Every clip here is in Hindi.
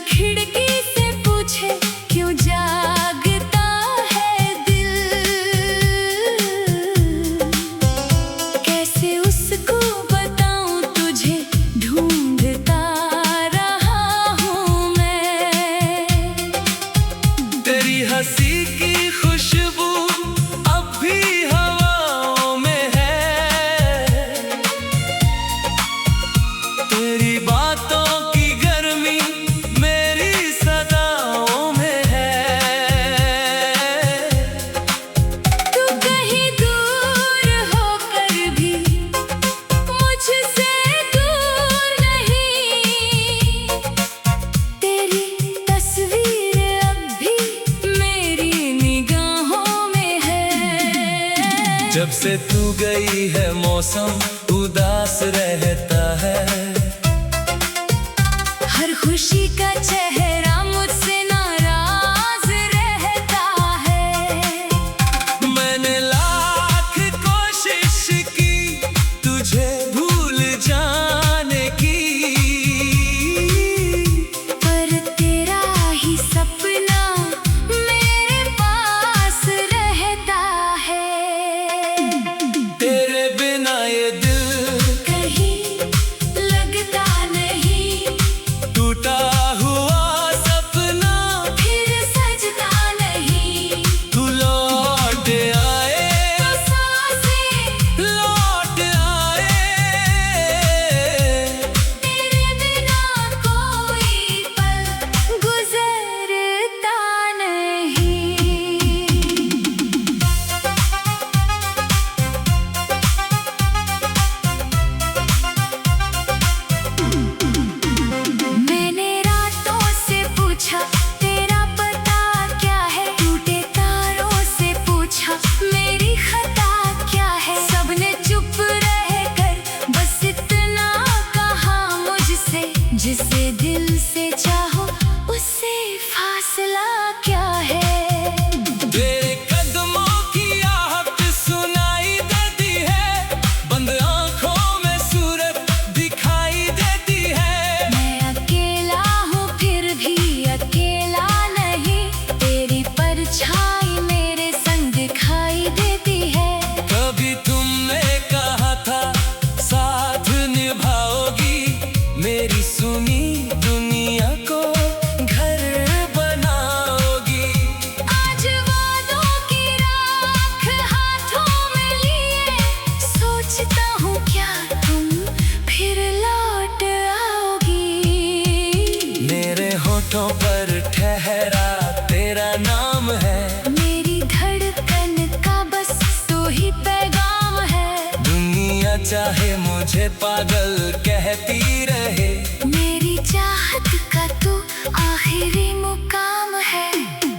खिड़की से पूछे क्यों जागता है दिल, कैसे उसको बताऊं तुझे ढूंढता रहा हूँ मैं। तेरी हंसी की खुशबू अब भी हवाओं में है, तेरी बातों की गर्मी मेरी सदाओं में है। तू कहीं दूर होकर भी मुझसे दूर नहीं, तेरी तस्वीर अब भी मेरी निगाहों में है। जब से तू गई है मौसम उदास रहता है, हर खुशी का चेहरा मुझसे नाराज रहता है। मैंने लाख कोशिश की तुझे भूल जाने की, पर तेरा ही सपना मेरे पास रहता है। तेरे बिना ये दिल कहीं लगता नहीं, टूटा हुआ सपना फिर सजता नहीं। तू लौट आए, तो सांसें लौट आए। तेरे बिना कोई पल गुजरता नहीं। मैंने रातों से पूछा तेरा पता क्या है, टूटे तारों से पूछा मेरी खता क्या है। सबने चुप रहकर बस इतना कहा मुझसे, जिसे दिल से चाहो उससे फासला क्या है। तेरे कदमों की आहट सुनाई देती है, बंद आंखों में सूरत दिखाई देती है। मैं अकेला हूँ फिर भी अकेला नहीं, तेरी परछाई मेरे संग दिखाई देती है। कभी तुमने कहा था साथ निभाओगी, मेरी सुनी दुनिया को घर बनाओगी। आज वादों की राख हाथों में लिए, सोचता हूँ क्या तुम फिर लौट आओगी। मेरे होठों पर ठहरा तेरा नाम है, मेरी धड़कन का बस तो ही पैगाम है। दुनिया चाहे मुझे पागल कहती रहे, मेरी चाहत का तू आखिरी मुकाम है।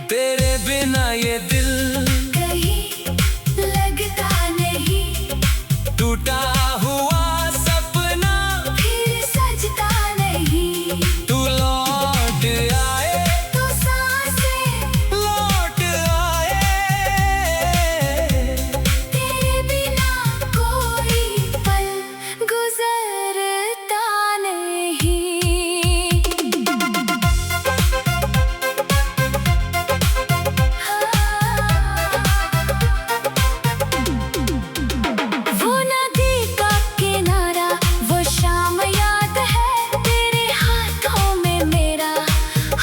तेरे बिना ये दिल कहीं लगता नहीं, टूटा हुआ सपना फिर सजता नहीं। तू लौट आए, तो सांसें लौट आए। तेरे बिना कोई पल गुजरता नहीं। वो नदी का किनारा, वो शाम याद है, तेरे हाथों में मेरा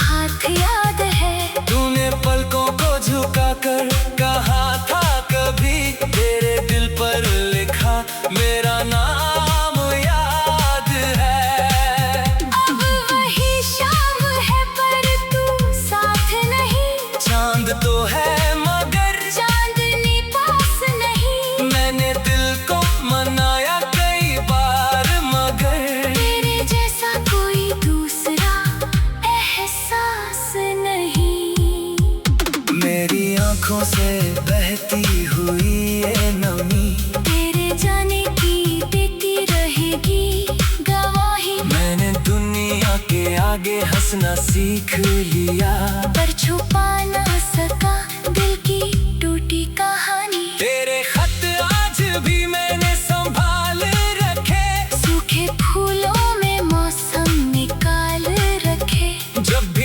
हाथ याद है। तूने पलकों को झुकाकर कहा था कभी, तेरे दिल पर लिखा मेरा नाम याद है। अब वही शाम है पर तू साथ नहीं, चांद तो है मगर चांदनी पास नहीं। मैंने दिल को मनाया कई बार मगर तेरे जैसा कोई दूसरा एहसास नहीं। मेरी आंखों से बहती हुई ये नमी, तेरे जाने की देती रहेगी गवाही। मैंने दुनिया के आगे हंसना सीख लिया, पर छुपा ना सका दिल की टूटी कहानी। तेरे खत आज भी मैंने संभाल रखे, सूखे फूलों में मौसम निकाल रखे। जब भी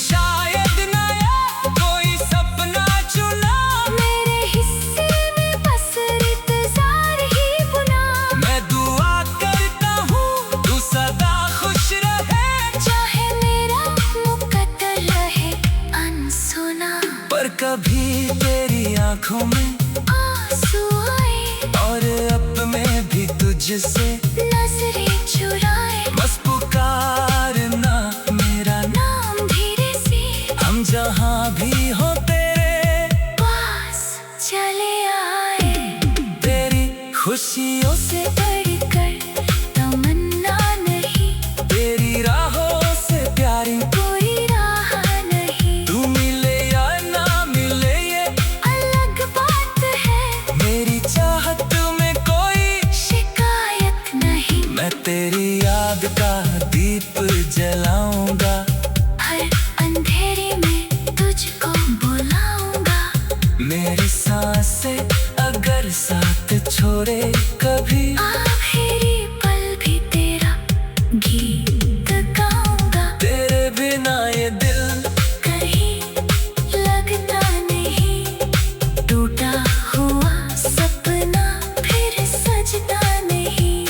शायद नया कोई सपना चुना। मेरे हिस्से में बस इंतजार ही बुना। मैं दुआ करता हूँ तू सदा खुश रहे, चाहे मेरा मुकद्दर रहे अनसुना। पर कभी तेरी आंखों में आंसू आए और अब मैं भी तुझसे नजरें चुराए। बस पुकारना मेरा नाम धीरे से हम जहाँ भी हो तेरे पास चले आए। तेरी खुशियों से बढ़कर तमन्ना नहीं, तेरी राहों से प्यारी कोई राह नहीं। तू मिले या ना मिले ये अलग बात है, मेरी चाहत में कोई शिकायत नहीं। मैं तेरी याद का दीप जलाऊंगा, हर अंधेरे में तुझको बुलाऊंगा। मेरी सांसें अगर साथ छोड़े कभी आखिरी पल भी तेरा गीत गाऊंगा। तेरे बिना ये दिल कहीं लगता नहीं, टूटा हुआ सपना फिर सजता नहीं।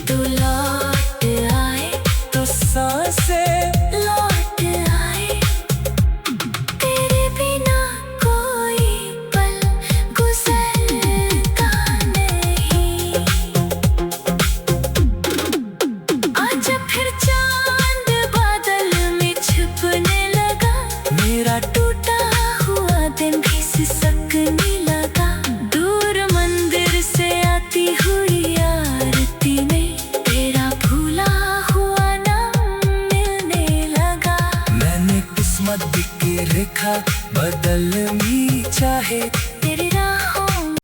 तू लौट आए, तो सांसें लौट आए। तेरे बिना कोई पल गुजरता नहीं। आजा फिर चांद बादल में छिपने लगा, मेरा टूटा हुआ दिन भी सिसकने लगा। दूर मंदिर से आती हुई आरती में तेरा भूला हुआ नाम मिलने लगा। मैंने किस्मत की रेखा बदलनी चाहे तेरी राहों में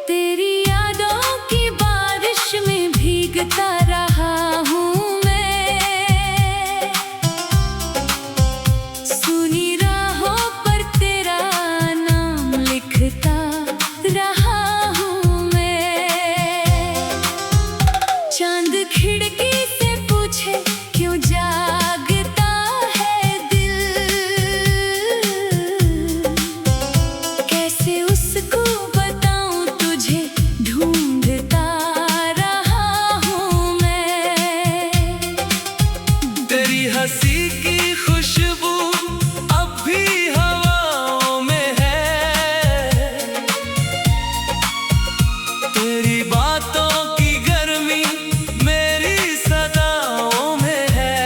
तेरी यादों की बारिश में भीगता रहा हूँ मैं। सुनी राहों पर तेरा नाम लिखता रहा हूँ मैं। चांद खिड़की से पूछे क्यों जागता है दिल, कैसे उसको बताऊं तुझे ढूंढता रहा हूँ मैं। तेरी हंसी की खुशबू अब भी हवाओं में है, तेरी बातों की गर्मी मेरी सदाओं में है।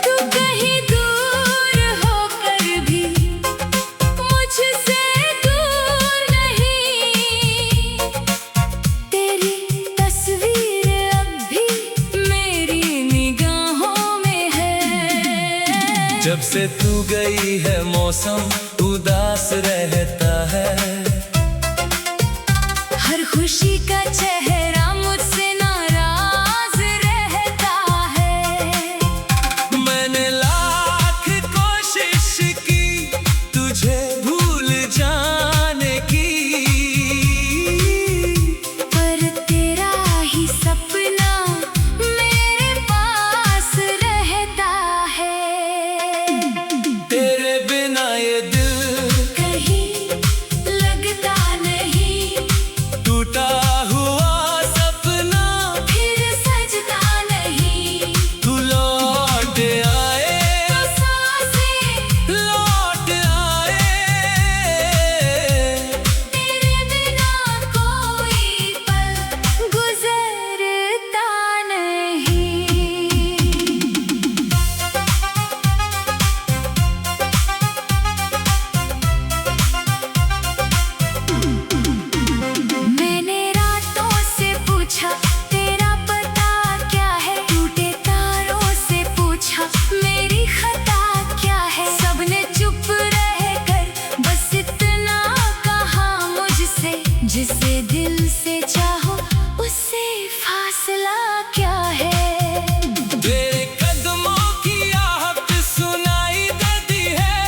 तू कहीं दूर होकर भी मुझसे दूर नहीं। तेरी तस्वीर अब भी मेरी निगाहों में है। जब से तू गई है मौसम उदास रहता है, हर खुशी का चेहरा मुझसे नाराज रहता है। मैंने लाख कोशिश की तुझे भूल जाने की, पर तेरा ही सपना मेरे पास रहता है। तेरे बिना ये दिल कहीं लगता नहीं, टूटा हुआ फासला क्या है। तेरे कदमों की आहट सुनाई देती है,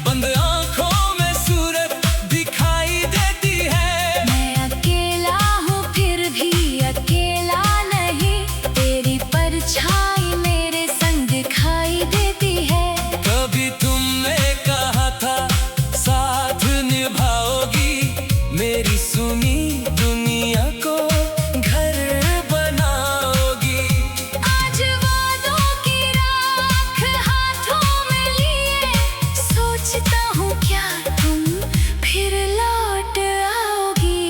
बंद आंखों में सूरत दिखाई देती है। मैं अकेला हूँ फिर भी अकेला नहीं, तेरी परछाई मेरे संग दिखाई देती है। कभी तुमने कहा था साथ निभाओगी, मेरी सुनी दुनिया को घर बनाओगी। आज वादों की राख हाथों में लिए, सोचता हूँ क्या तुम फिर लौट आओगी।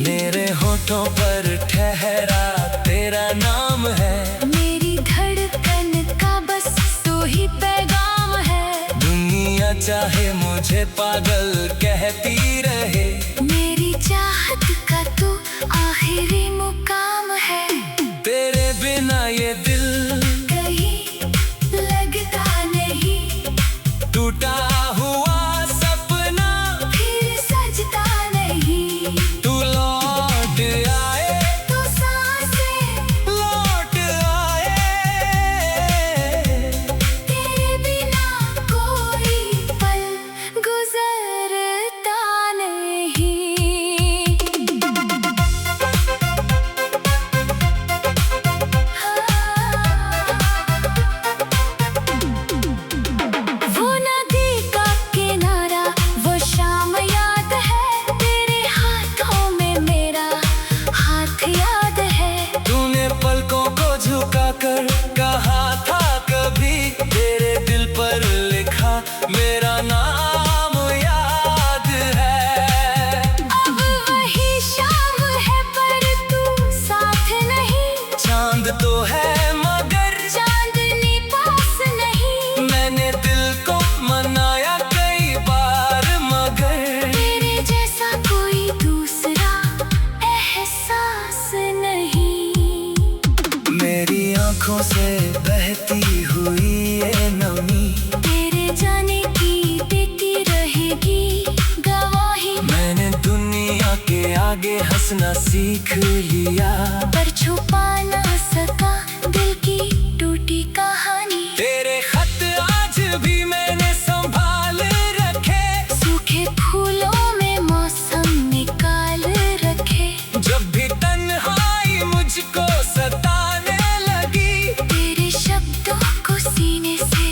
मेरे होठों पर ठहरा तेरा नाम है, मेरी धड़कन का बस तो ही पैगाम है। दुनिया चाहे मुझे पागल कहती रहे, मेरी चाहत का तू आखिरी मुकाम है। तेरे बिना ये दिल कहीं लगता नहीं, टूटा हुआ सपना फिर सजता नहीं। तू लौट आए, तो सांसें लौट आए। तेरे बिना कोई पल गुजरता नहीं। वो नदी का किनारा, वो शाम याद है, तेरे हाथों में मेरा हाथ याद है। तूने पलकों को झुकाकर कहा था कभी, तेरे दिल पर लिखा मेरा नाम याद है। अब वही शाम है पर तू साथ नहीं, चांद तो है मगर चांदनी पास नहीं। मैंने दिल को मनाया कई बार मगर तेरे जैसा कोई दूसरा एहसास नहीं। मेरी आंखों से बहती हुई ये नमी, तेरे जाने की देती रहेगी गवाही। मैंने दुनिया के आगे हंसना सीख लिया, पर छुपा ना सका दिल की टूटी कहानी। तेरे खत आज भी मैंने संभाल रखे, सूखे फूलों में मौसम निकाल रखे। जब भी तन्हाई मुझको सताने लगी, तेरे शब्दों को सीने से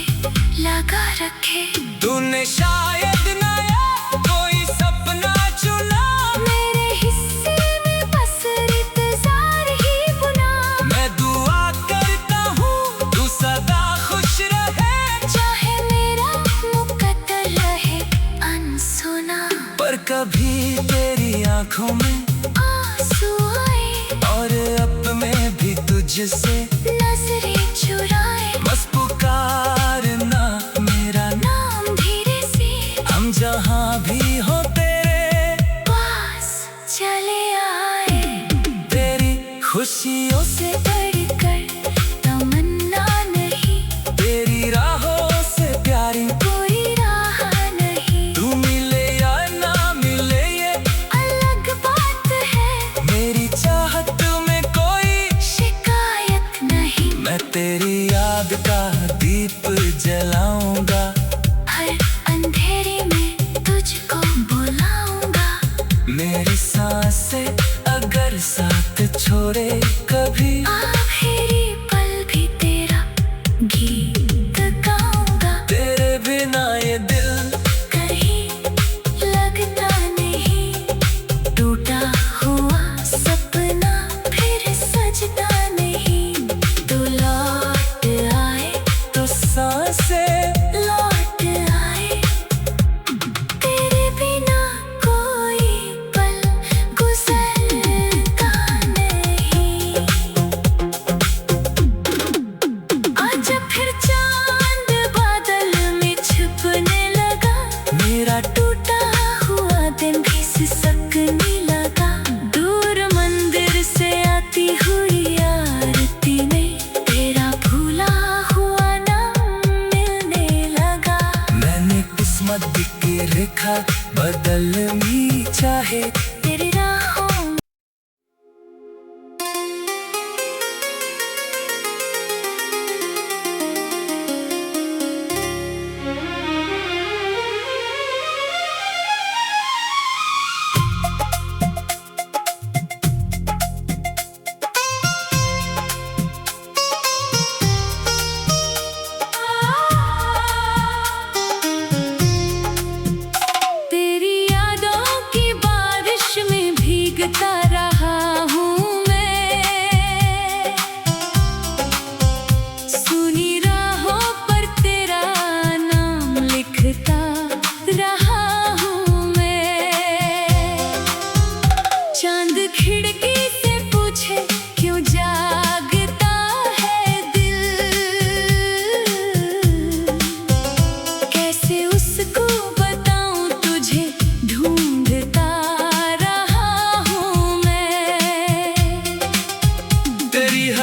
लगा रखे। तूने शायद नया कोई सपना चुना, मेरे हिस्से में बस इंतजार ही बुना। मैं दुआ करता हूँ तू सदा खुश रहे, चाहे मेरा मुकद्दर रहे अनसुना। पर कभी तेरी आंखों में आंसू आए और अब मैं भी तुझसे नजरें चुराए। बस पुकारना मेरा नाम धीरे से हम जहाँ भी हो तेरे पास चले आए। तेरी खुशियों से बढ़कर तमन्ना नहीं, तेरी राहों से प्यारी कोई राह नहीं। तू मिले या ना मिले ये अलग बात है, मेरी चाहत में कोई शिकायत नहीं। मैं तेरी याद का दीप जलाऊंगा, हर अंधेरे में तुझको बुलाऊंगा। मेरी सांसें अगर साथ छोड़े कभी, आखिरी पल भी तेरा गीत गाऊंगा। तेरे बिना ये दिल कहीं लगता नहीं, टूटा हुआ सपना फिर सजता नहीं। तू लौट आए, तो सांसें लौट आए। तेरे बिना कोई पल गुजरता नहीं।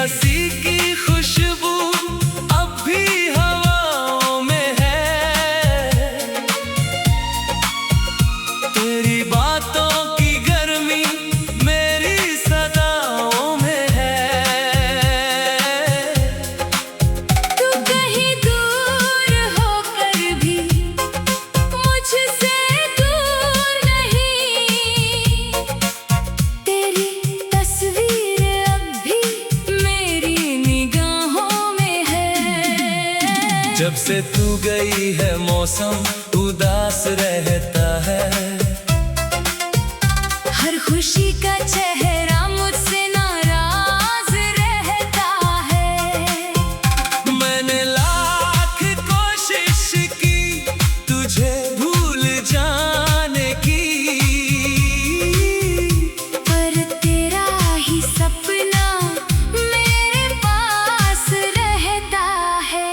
हंसी की खुशबू अब भी हवाओं में है। तेरी बातों की गर्मी मेरी सदाओं में है। तू कहीं दूर होकर भी मुझसे दूर नहीं। तेरी तस्वीर अब भी मेरी निगाहों में है। जब से तू गई है मौसम उदास रहता है। हर खुशी का चेहरा मुझसे नाराज रहता है। मैंने लाख कोशिश की तुझे भूल जाने की, पर तेरा ही सपना मेरे पास रहता है।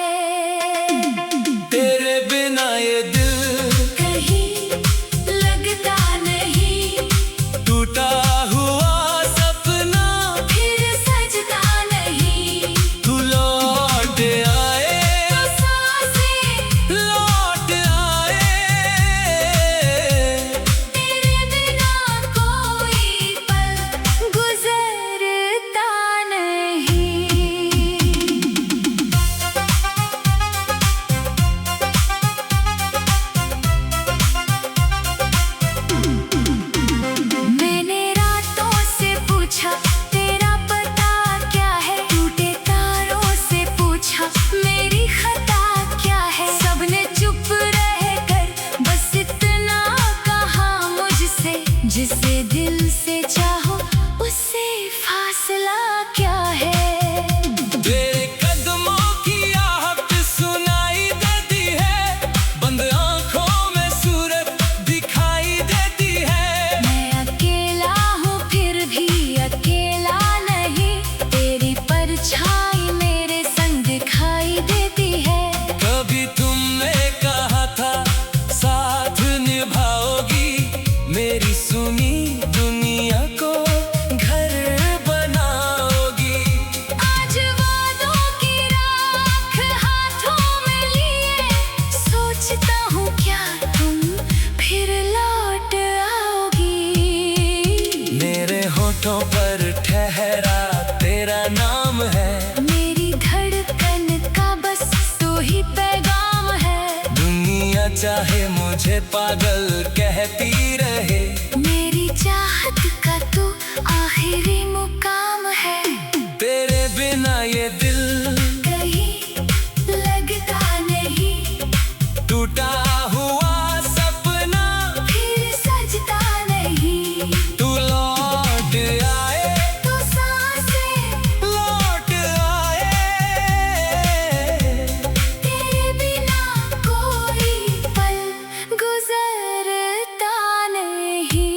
तेरे बिना ये दिल कहीं लगता नहीं। टूटा हुआ सपना फिर सजता नहीं। तू लौट आए, तो सांसें लौट आए। तेरे बिना कोई पल गुजरता नहीं। मैंने रातों से पूछा तेरा पता क्या है। टूटे तारों से पूछा मेरी खता क्या है। सबने चुप रहकर बस इतना कहा मुझसे, जिसे दिल से चाहो उससे फासला क्या है। तेरे कदमों की आहट सुनाई देती है। बंद आंखों में सूरत दिखाई देती है। मैं अकेला हूँ फिर भी अकेला नहीं। तेरी परछाई मेरे संग दिखाई देती है। कभी तुमने कहा था साथ निभाओगी। मेरी सुनी दुनिया को घर बनाओगी। आज वादों की राख हाथों में लिए सोचता हूँ क्या तुम फिर लौट आओगी। मेरे होठों पर ठहरा तेरा नाम है। मेरी धड़कन का बस तो ही पैगाम है। दुनिया चाहे मुझे पागल कहती रहे। मेरी चाहत का तो आखिरी मुकाम है। तेरे बिना ये दिल कहीं लगता नहीं। टूटा हुआ सपना फिर सजता नहीं। तू लौट आए, तो सांसें लौट आए। तेरे बिना कोई पल गुजरता नहीं।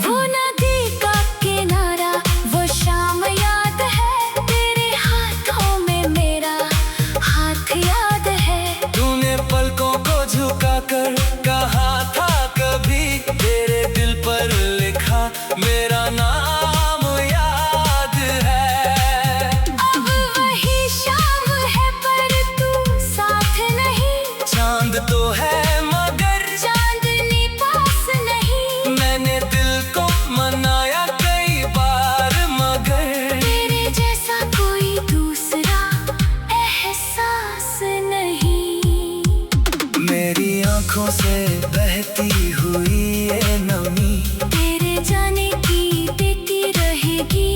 वो नदी का किनारा वो शाम याद है। तेरे हाथों में मेरा हाथ याद है। तूने पलकों को झुकाकर कहा था कभी। तेरे दिल पर लिखा मेरा नाम याद है। अब वही शाम है पर तू साथ नहीं। चांद तो है मगर चांदनी पास नहीं। मैंने दिल को मनाया कई बार मगर तेरे जैसा कोई दूसरा एहसास नहीं। मेरी आंखों से बहती हुई ये नमी। तेरे जाने की देती रहेगी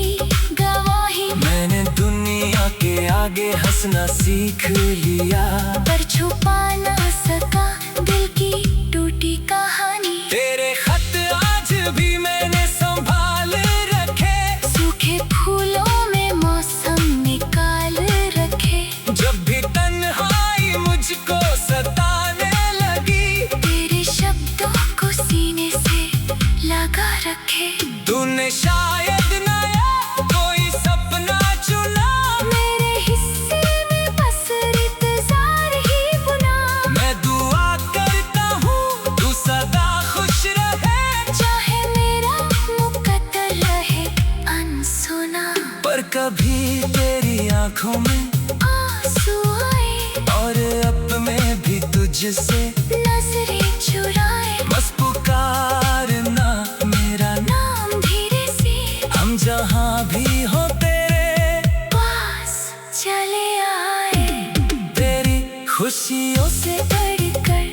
गवाही। मैंने दुनिया के आगे हंसना सीख लिया। पर छुपा ना सका दिल की टूटी कहानी। तेरे खत आज भी मैंने संभाल रखे। सूखे फूलों में मौसम निकाल रखे। जब भी तन्हाई मुझको सताने लगी। तेरे शब्दों को सीने से लगा रखे। तूने शायद नया कोई सपना चुना। मेरे हिस्से में बस इंतजार ही बुना। मैं दुआ आंखों में आंसू आए और अब मैं भी तुझसे नजरें चुराए। बस पुकारना मेरा नाम धीरे से हम जहाँ भी हो तेरे पास चले आए। तेरी खुशियों से बढ़कर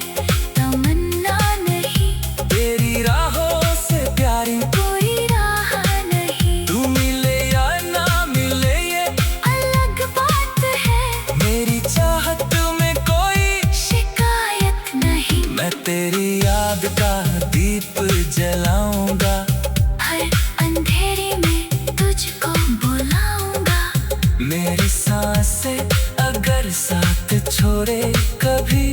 तमन्ना नहीं, तेरी राहों से प्यारी कोई राह नहीं। तू मिले या ना मिले ये अलग बात है, मेरी चाहत में कोई शिकायत नहीं। मैं तेरी याद का दीप जलाऊंगा, हर अंधेरे में तुझको बुलाऊंगा। मेरी सांसें अगर साथ छोड़े कभी